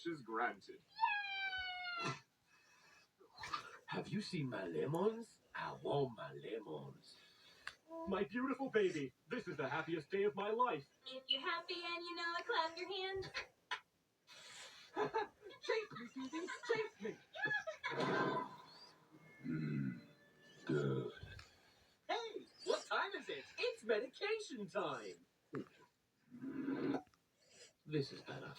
wishes granted. Have you seen my lemons? I want my lemons. My beautiful baby, this is the happiest day of my life. If you're happy and you know it, clap your hands. Chase me, Susie, chase me. Good. Hey, what time is it? It's medication time. This is better.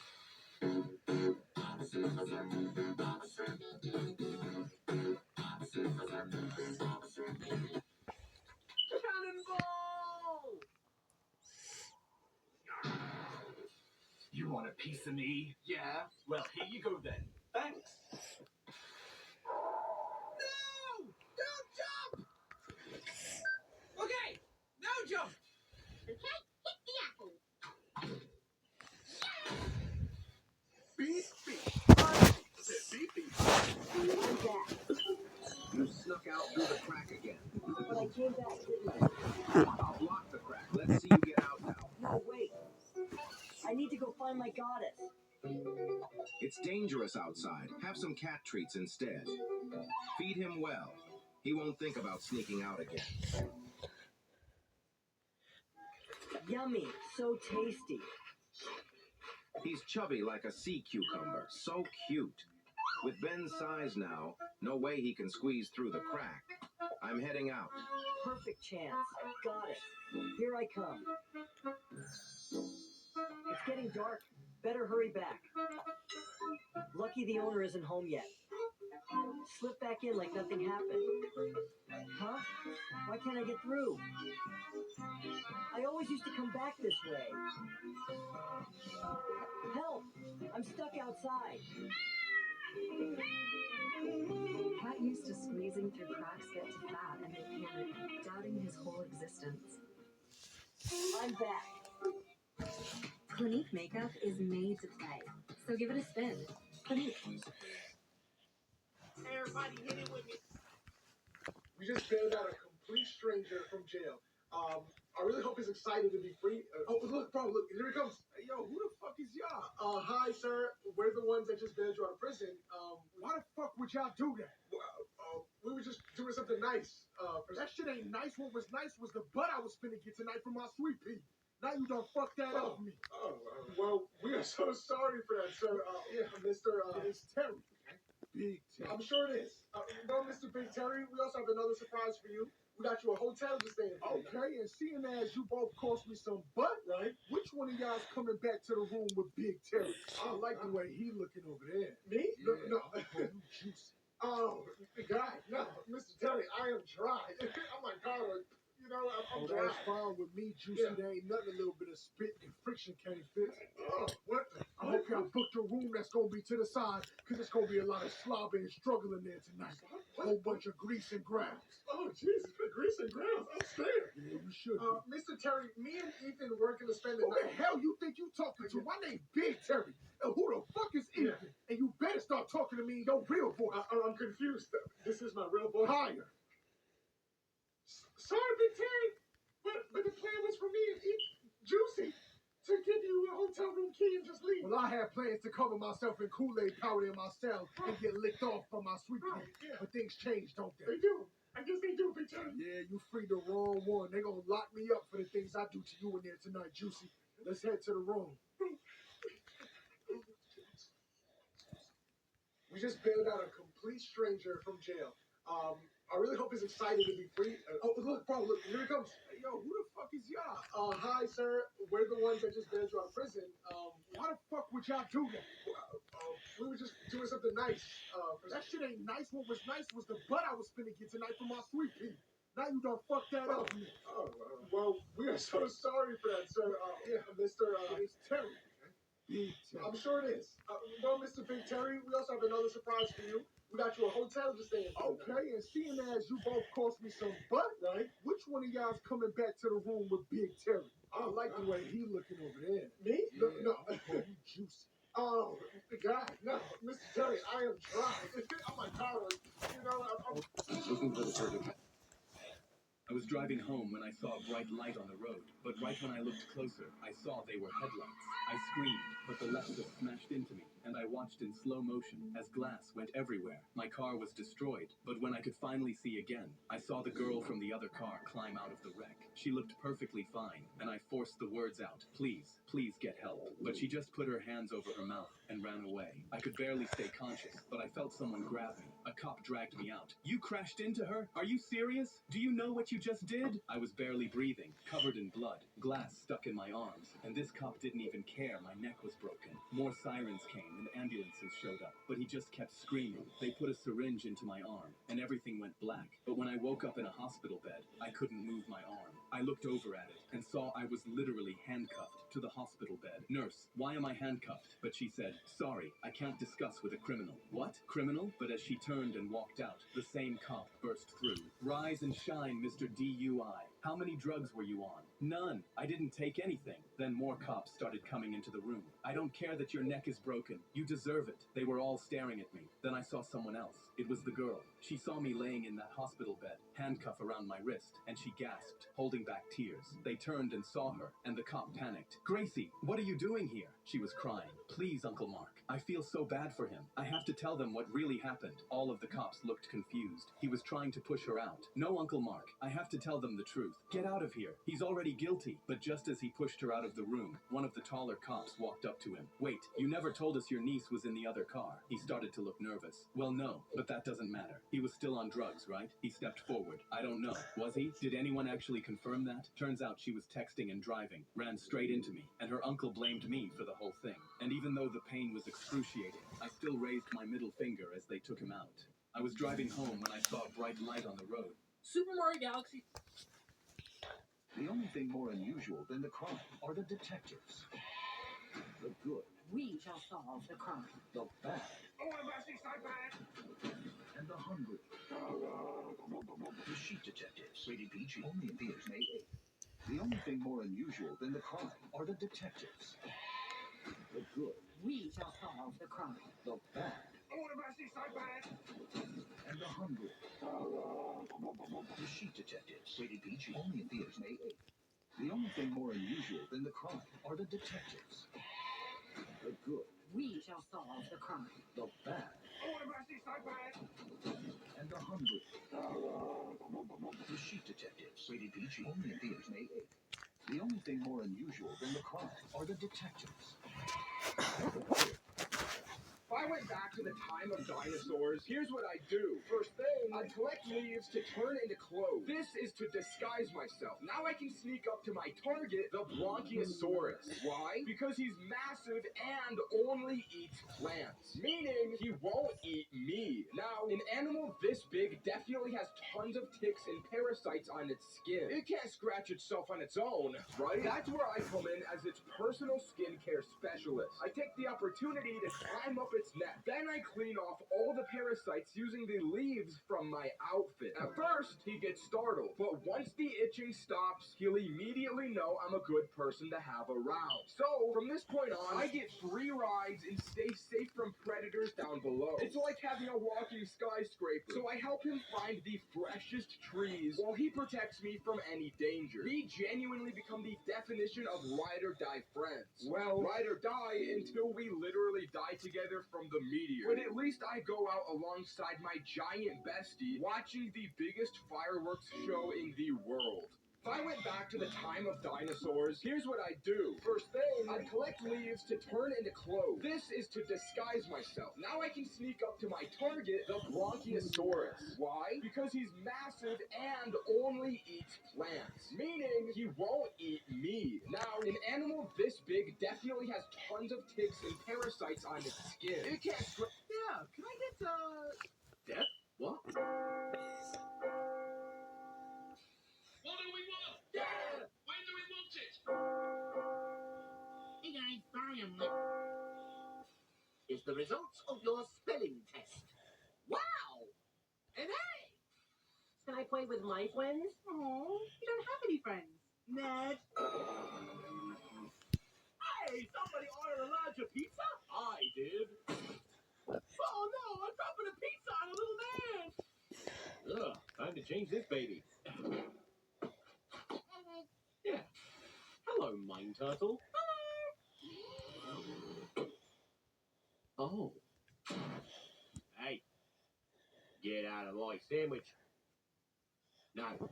Cannonball! You want a piece of me? Yeah, well, here you go then. Thanks. No! Don't jump! Okay, now jump! Okay, hit the apple. Beep, beep. Beep, beep. I'm back, You snuck out through the crack again. but I came back, didn't I? I'll block the crack. Let's see you get out now. No, wait. I need to go find my goddess. It's dangerous outside. Have some cat treats instead. Feed him well. He won't think about sneaking out again. Yummy, so tasty. He's chubby like a sea cucumber. So cute. With Ben's size now, no way he can squeeze through the crack. I'm heading out. Perfect chance. Goddess. Here I come. It's getting dark. Better hurry back. Lucky the owner isn't home yet. Slip back in like nothing happened. Huh? Why can't I get through? I always used to come back this way. Help! I'm stuck outside. Cat used to squeezing through cracks get to fat and they panic, doubting his whole existence. I'm back. Clinique makeup is made to play, so give it a spin. Clinique. Everybody hit it with me. We just bailed out a complete stranger from jail. I really hope he's excited to be free. Oh, look, bro, look, here he comes. Hey, yo, who the fuck is y'all? Hi, sir. We're the ones that just bailed you out of prison. Why the fuck would y'all do that? We were just doing something nice. That shit ain't nice. What was nice was the butt I was finna get tonight from my sweet pea. Now you done fucked that up for me. Well, we are so sorry for that, sir. Mr. It's Terry. Big Terry. I'm sure it is. No, Mr. Big Terry, we also have another surprise for you. We got you a hotel to stay in. Okay, and seeing as you both cost me some butt, Right? which one of y'all's coming back to the room with Big Terry? I like the way he looking over there. Me? Yeah. No. Oh, you juicy. Oh, God, no. Mr. Terry, I am dry. Oh, my God. I'm Oh, dry. that's fine with me, Juicy. Yeah. There ain't nothing a little bit of spit and friction can't fix. Oh, what? I hope y'all booked a room that's gonna be to the side, because it's gonna be a lot of slobbing and struggling there tonight. A whole bunch of grease and grounds. Oh, Jesus, the grease and grounds. I'm scared. Yeah, you should. Mr. Terry, me and Ethan were going to spend the Who the night. hell you think you talking to? My name Big Terry. And who the fuck is Ethan? And you better start talking to me in your real voice. I'm confused. This is my real voice. Higher. Sorry, Big Terry, but the plan was for me and Juicy to give you a hotel room key and just leave. Well, I had plans to cover myself in Kool-Aid powder in my cell and get licked off from my sweet pea. Yeah. But things change, don't They they? do. I guess they do, Big Terry. Yeah, you freed the wrong one. They gonna lock me up for the things I do to you in there tonight, Juicy. Let's head to the room. We just bailed out a complete stranger from jail. I really hope he's excited to be free. Oh, look, bro, look, here he comes. Hey, yo, who the fuck is y'all? Hi, sir. We're the ones that just bailed you out of prison. Why the fuck would y'all do that? We were just doing something nice. That shit ain't nice. What was nice was the butt I was finna get tonight from my sweet pea. Now you done fucked that up for me. Well, we are so sorry for that, sir. Mr. It's Terry. Big Terry. I'm sure it is. No, Mr. Big Terry, we also have another surprise for you. We got you a hotel to stay in. Okay, and seeing as you both cost me some butt, Right? which one of y'all's coming back to the room with Big Terry? I like the way he looking over there. Me? Yeah. No. Oh, you juicy. Oh, God, no. Mr. Terry, I am dry. Oh, my God. I'm Looking for the verdict. I was was driving home when I saw a bright light on the road, but right when I looked closer, I saw they were headlights. I screamed, but the Lexus smashed into me, and I watched in slow motion as glass went everywhere. My car was destroyed, but when I could finally see again, I saw the girl from the other car climb out of the wreck. She looked perfectly fine, and I forced the words out, "Please, please get help." But she just put her hands over her mouth and ran away. I could barely stay conscious, but I felt someone grab me. A cop dragged me out. "You crashed into her? Are you serious? Do you know what you just did?" I was barely breathing, covered in blood, glass stuck in my arms, and this cop didn't even care my neck was broken. More sirens came and ambulances showed up, but he just kept screaming. They put a syringe into my arm, and everything went black. But when I woke up in a hospital bed, I couldn't move my arm. I looked over at it and saw I was literally handcuffed to the hospital bed. "Nurse, why am I handcuffed?" But she said, "Sorry, I can't discuss with a criminal." "What? Criminal?" But as she turned and walked out, the same cop burst through. "Rise and shine, Mr. DUI. How many drugs were you on?" "None. I didn't take anything." Then more cops started coming into the room. "I don't care that your neck is broken. You deserve it." They were all staring at me. Then I saw someone else. It was the girl. She saw me laying in that hospital bed, handcuff around my wrist, and she gasped, holding back tears. They turned and saw her, and the cop panicked. "Gracie, what are you doing here?" She was crying. "Please, Uncle Mark. I feel so bad for him. I have to tell them what really happened." All of the cops looked confused. He was trying to push her out. "No, Uncle Mark. I have to tell them the truth. Get out of here. He's already guilty." But just as he pushed her out of the room, one of the taller cops walked up to him. "Wait, you never told us your niece was in the other car." He started to look nervous. "Well, no, but that doesn't matter. He was still on drugs, right?" He stepped forward. "I don't know. Was he? Did anyone actually confirm that?" Turns out she was texting and driving, ran straight into me, and her uncle blamed me for the whole thing. And even though the pain was excruciating, I still raised my middle finger as they took him out. I was driving home when I saw a bright light on the road. Super Mario Galaxy. The only thing more unusual than the crime are the detectives. The good, We shall solve the crime. the bad, I want to buy 6 iPads. and the hungry. The Sheep Detectives, rated PG, only in theaters May 8th. The only thing more unusual than the crime are the detectives. The good, We shall solve the crime. the bad, I want to buy 6 iPads. and the hungry. The Sheep Detectives, rated PG, only in theaters May 8th. The only thing more unusual than the crime are the detectives. The good, We shall solve the crime. the bad, I want to buy 6 iPads. and the hungry. The Sheep Detectives, rated PG, only in theaters May 8th. The only thing more unusual than the crime are the detectives. If I went back to the time of dinosaurs, here's what I'd do. First thing, I'd collect leaves to turn into clothes. This is to disguise myself. Now I can sneak up to my target, the Bronchiosaurus. Why? Because he's massive and only eats plants. Meaning, he won't eat me. Now, an animal this big definitely has tons of ticks and parasites on its skin. It can't scratch itself on its own, right? That's where I come in as its personal skincare specialist. I take the opportunity to climb up its neck. Then I clean off all the parasites using the leaves from my outfit. At first, he gets startled, but once the itching stops, he'll immediately know I'm a good person to have around. So, from this point on, I get free rides and stay safe from predators down below. It's like having a walking skyscraper. So I help him find the freshest trees while he protects me from any danger. We genuinely become the definition of ride or die friends. Well, ride or die until we literally die together from the meteor. But at least I go out alongside my giant bestie, watching the biggest fireworks show in the world. If I went back to the time of dinosaurs, here's what I'd do. First thing, I'd collect leaves to turn into clothes. This is to disguise myself. Now I can sneak up to my target, the Bronchiosaurus. Why? Because he's massive and only eats plants. Meaning, he won't eat me. Now, an animal this big definitely has tons of ticks and parasites on its skin. It can't Yeah, can I get, Death? What? What do we want? Yeah! When do we want it? Hey guys, sorry I'm late. Is the results of your spelling test. Wow! An A! Can I play with my friends? Oh, you don't have any friends. Ned. Hey, somebody ordered a larger pizza? I did. Oh no, I'm dropping a pizza on a little man! Ugh, time to change this baby. Talking turtle. Oh. Hey. Get out of my sandwich. No.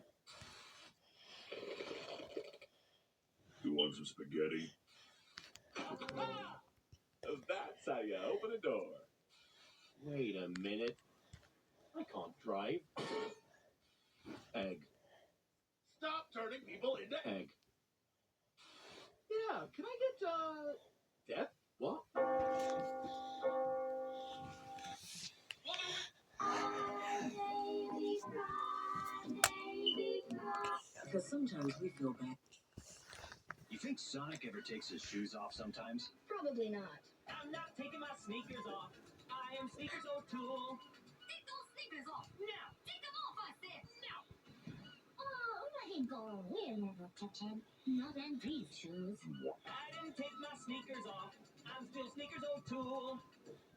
You want some spaghetti? That's how you open a door. Wait a minute. I can't drive. Egg. Stop turning people into Egg. Yeah, can I get, death? What? Because sometimes we feel bad. You think Sonic ever takes his shoes off sometimes? Probably not. I'm not taking my sneakers off. I am Sneakers O'Toole. Take those sneakers off. Now. Take them off, I said. Now. Oh, let him go. We'll never touch him. Not in these shoes. I didn't take my sneakers off. I'm still Sneakers O'Toole.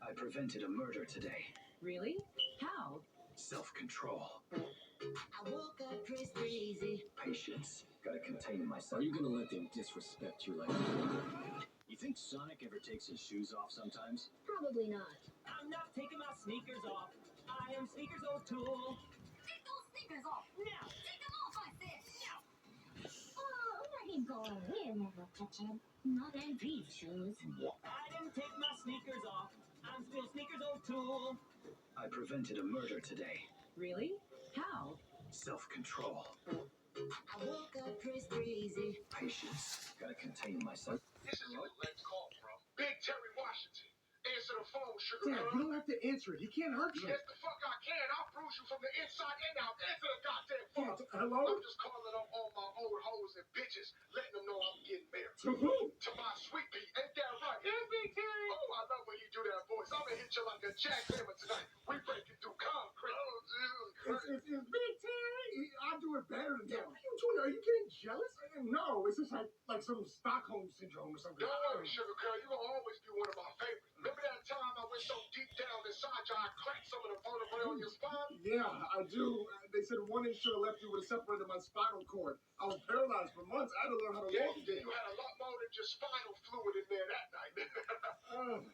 I prevented a murder today. Really? How? Self-control. I woke up Chris Breezy. Patience. Gotta contain myself. Are you gonna let them disrespect you like that? You think Sonic ever takes his shoes off sometimes? Probably not. I'm not taking my sneakers off. I am Sneakers O'Toole. Take those sneakers off. Now. Take them off, I said. Now. Oh, let him go. We'll never touch him. Not in these shoes. I didn't take my sneakers off. I'm still Sneakers O'Toole. I prevented a murder today. Really? How? Self-control. I woke up Chris Breezy. Patience. Gotta contain myself. This is where Let's Call from. Big Terry Washington. Answer the phone, sugar Dad, girl. you don't have to answer it. He can't hurt you. Yes, the fuck I can. I'll bruise you from the inside and out. Answer the goddamn phone. Hello? I'm just calling up all my old hoes and bitches, letting them know I'm getting married. To who? To my sweet pea. Ain't that right? Yeah, Big Terry. Oh, I love when you do that voice. I'm gonna hit you like a jackhammer tonight. We breaking through concrete. Oh, Jesus Christ. It's Big Terry. I'll do it better than that. Yeah. What are you doing? Are you getting jealous? No, it's just like some Stockholm syndrome or something. Don't worry, sugar girl. You're gonna always be one of my favorites. Remember that time I went so deep down inside you, I cracked some of the vertebrae on your spine? Yeah, I do. They said 1 inch should have left you would have separated my spinal cord. I was paralyzed for months. I had to learn how to Yeah, walk again. you had a lot more than just spinal fluid in there that night.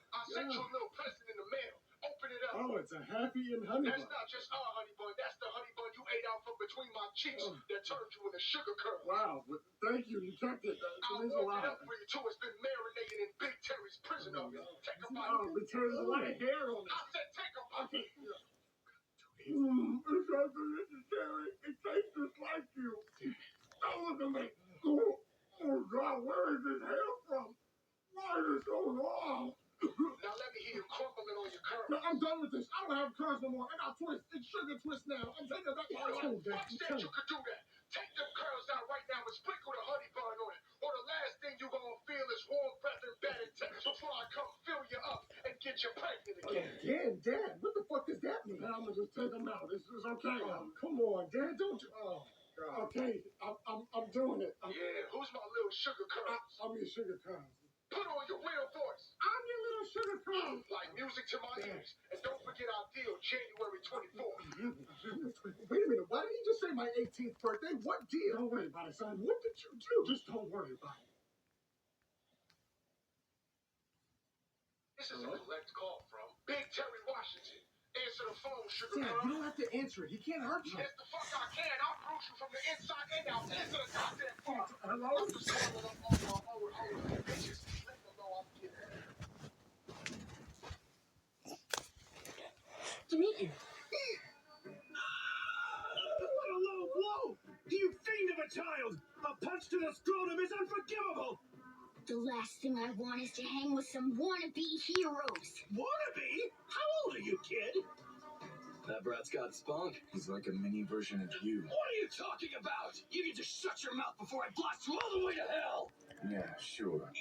I sent you a little present in the mail. Open it up. Oh, it's a happy and honey That's bun. not just our honey bun. That's the honey bun you ate out from between my cheeks that turned you into sugar curl. Wow, but thank you. You kept it. That I'll means a warm it lot. up for you too. It's been marinated in Big Terry's prison oven. Take a bite. Oh, but there's a lot of hair on it. I said take a bite. It's so delicious, Terry. It tastes just like you. Don't look at me. Oh, God, where is this hair from? Why is it so long? Now let me hear you crumbling on your curls. No, I'm done with this. I don't have curls no more. I got twist. It's sugar twist now. I'm taking it back. Fuck said you could do that. Take them curls out right now and sprinkle the honey bun on it. Or the last thing you're gonna feel is warm breath and bed before I come fill you up and get you pregnant again. Again, Dad, what the fuck does that mean? I'm gonna just take them out. It's okay. Come on, Dad, don't you? Oh, God. Okay, I'm doing it. Yeah, who's my little sugar curls? I'm your sugar curls. Put on your real voice. I'm your little sugar curls. Like music to my ears. And don't forget our deal, January 24th. Wait a minute, why did you just say my 18th birthday? What deal? Don't worry about it, son. What did you do? Just don't worry about it. This is a collect call from Big Terry Washington. Answer the phone, sugar Dad, girl. you don't have to answer it. He can't hurt you. Yes, the fuck I can. I'll bruise you from the inside and out. Answer the goddamn phone. Hello? I'm just calling up all my old hoes and bitches. Let them know I'm getting married. Demetrius. What a low blow! You fiend of a child! A punch to the scrotum is unforgivable! The last thing I want is to hang with some wannabe heroes. Wannabe? How old are you, kid? That brat's got spunk. He's like a mini version of you. What are you talking about? You need to shut your mouth before I blast you all the way to hell! Yeah, sure.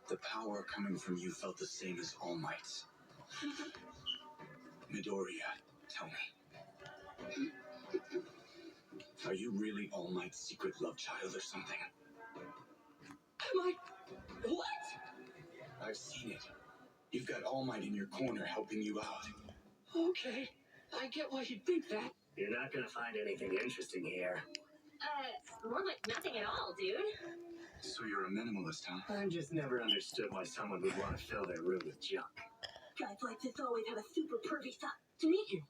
The power coming from you felt the same as All Might's. Midoriya, tell me. Are you really All Might's secret love child or something? Am I? What? I've seen it. You've got All Might in your corner helping you out. Okay, I get why you'd think that. You're not gonna find anything interesting here. More like nothing at all, dude. So you're a minimalist, huh? I just never understood why someone would want to fill their room with junk. Guys like this always have a super pervy thought to meet you.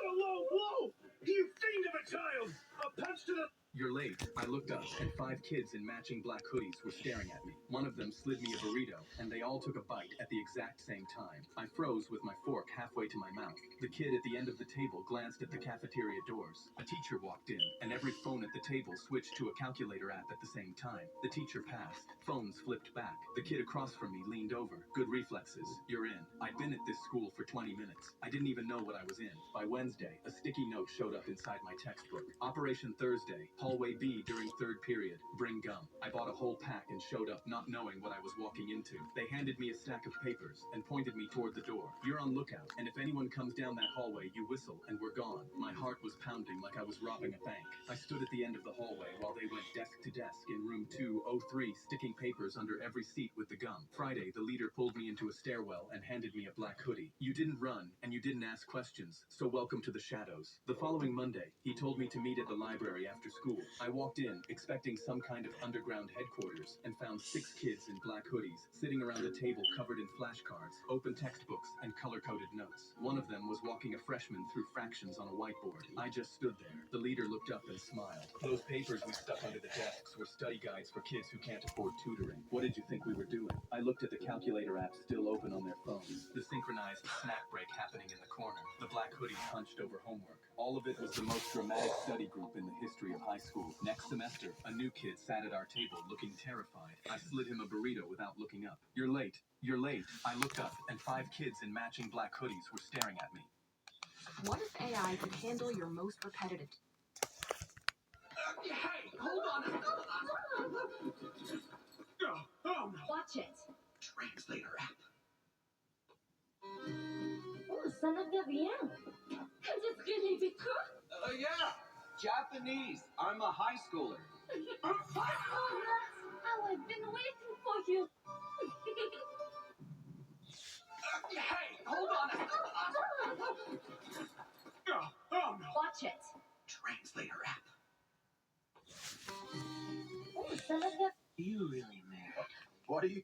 Whoa, whoa! You fiend of a child! A punch to the... You're late. I looked up, and 5 kids in matching black hoodies were staring at me. One of them slid me a burrito, and they all took a bite at the exact same time. I froze with my fork halfway to my mouth. The kid at the end of the table glanced at the cafeteria doors. A teacher walked in, and every phone at the table switched to a calculator app at the same time. The teacher passed. Phones flipped back. The kid across from me leaned over. Good reflexes. You're in. I'd been at this school for 20 minutes. I didn't even know what I was in. By Wednesday, a sticky note showed up inside my textbook. Operation Thursday. Hallway B during 3rd period. Bring gum. I bought a whole pack and showed up not knowing what I was walking into. They handed me a stack of papers and pointed me toward the door. You're on lookout, and if anyone comes down that hallway, you whistle, and we're gone. My heart was pounding like I was robbing a bank. I stood at the end of the hallway while they went desk to desk in room 203, sticking papers under every seat with the gum. Friday, the leader pulled me into a stairwell and handed me a black hoodie. You didn't run, and you didn't ask questions, so welcome to the shadows. The following Monday, he told me to meet at the library after school. I walked in, expecting some kind of underground headquarters, and found 6 kids in black hoodies, sitting around a table covered in flashcards, open textbooks, and color-coded notes. One of them was walking a freshman through fractions on a whiteboard. I just stood there. The leader looked up and smiled. Those papers we stuck under the desks were study guides for kids who can't afford tutoring. What did you think we were doing? I looked at the calculator app still open on their phones, the synchronized snack break happening in the corner, the black hoodies hunched over homework. All of it was the most dramatic study group in the history of high school. Next semester, a new kid sat at our table looking terrified. I slid him a burrito without looking up. You're late. You're late. I looked up, and 5 kids in matching black hoodies were staring at me. What if AI could handle your most repetitive... Hey, hold on! Watch it. Translator app. Oh, ça ne veut rien. Is it really because? Yeah! Japanese. I'm a high schooler. Oh, that's how I've been waiting for you. Hey, hold on! Watch it. Translator app. Oh, ça ne veut... You really mad? What are you...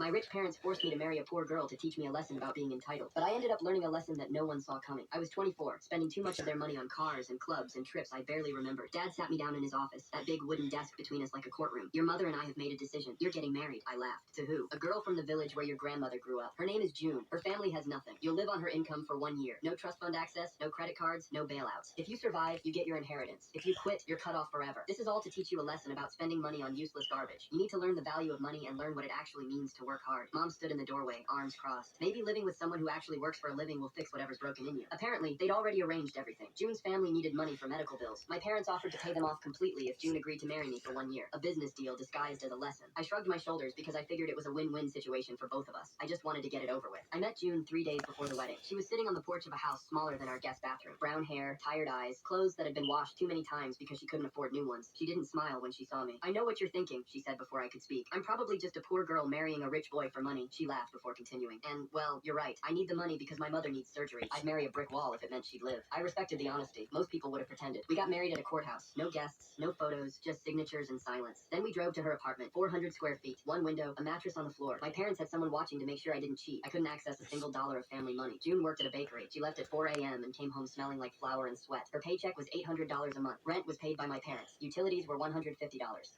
My rich parents forced me to marry a poor girl to teach me a lesson about being entitled. But I ended up learning a lesson that no one saw coming. I was 24, spending too much of their money on cars and clubs and trips I barely remembered. Dad sat me down in his office, that big wooden desk between us like a courtroom. Your mother and I have made a decision. You're getting married. I laughed. To who? A girl from the village where your grandmother grew up. Her name is June. Her family has nothing. You'll live on her income for 1 year. No trust fund access, no credit cards, no bailouts. If you survive, you get your inheritance. If you quit, you're cut off forever. This is all to teach you a lesson about spending money on useless garbage. You need to learn the value of money and learn what it actually means to work hard. Mom stood in the doorway, arms crossed. Maybe living with someone who actually works for a living will fix whatever's broken in you. Apparently, they'd already arranged everything. June's family needed money for medical bills. My parents offered to pay them off completely if June agreed to marry me for 1 year. A business deal disguised as a lesson. I shrugged my shoulders because I figured it was a win-win situation for both of us. I just wanted to get it over with. I met June 3 days before the wedding. She was sitting on the porch of a house smaller than our guest bathroom. Brown hair, tired eyes, clothes that had been washed too many times because she couldn't afford new ones. She didn't smile when she saw me. I know what you're thinking, she said before I could speak. I'm probably just a poor girl marrying a rich boy for money. She laughed before continuing. And, well, you're right. I need the money because my mother needs surgery. I'd marry a brick wall if it meant she'd live. I respected the honesty. Most people would have pretended. We got married at a courthouse. No guests, no photos, just signatures and silence. Then we drove to her apartment. 400 square feet, 1 window, a mattress on the floor. My parents had someone watching to make sure I didn't cheat. I couldn't access a single dollar of family money. June worked at a bakery. She left at 4 a.m. and came home smelling like flour and sweat. Her paycheck was $800 a month. Rent was paid by my parents. Utilities were $150.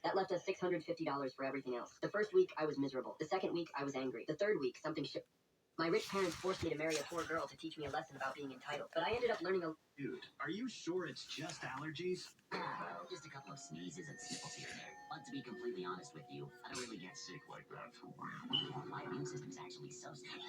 That left us $650 for everything else. The first week, I was miserable. The second week, I was angry. The third week, something My rich parents forced me to marry a poor girl to teach me a lesson about being entitled. But I ended up learning a... Dude, are you sure it's just allergies? Just a couple of sneezes and sniffles here and there. But to be completely honest with you, I don't really get sick like that. My immune system's actually so strong.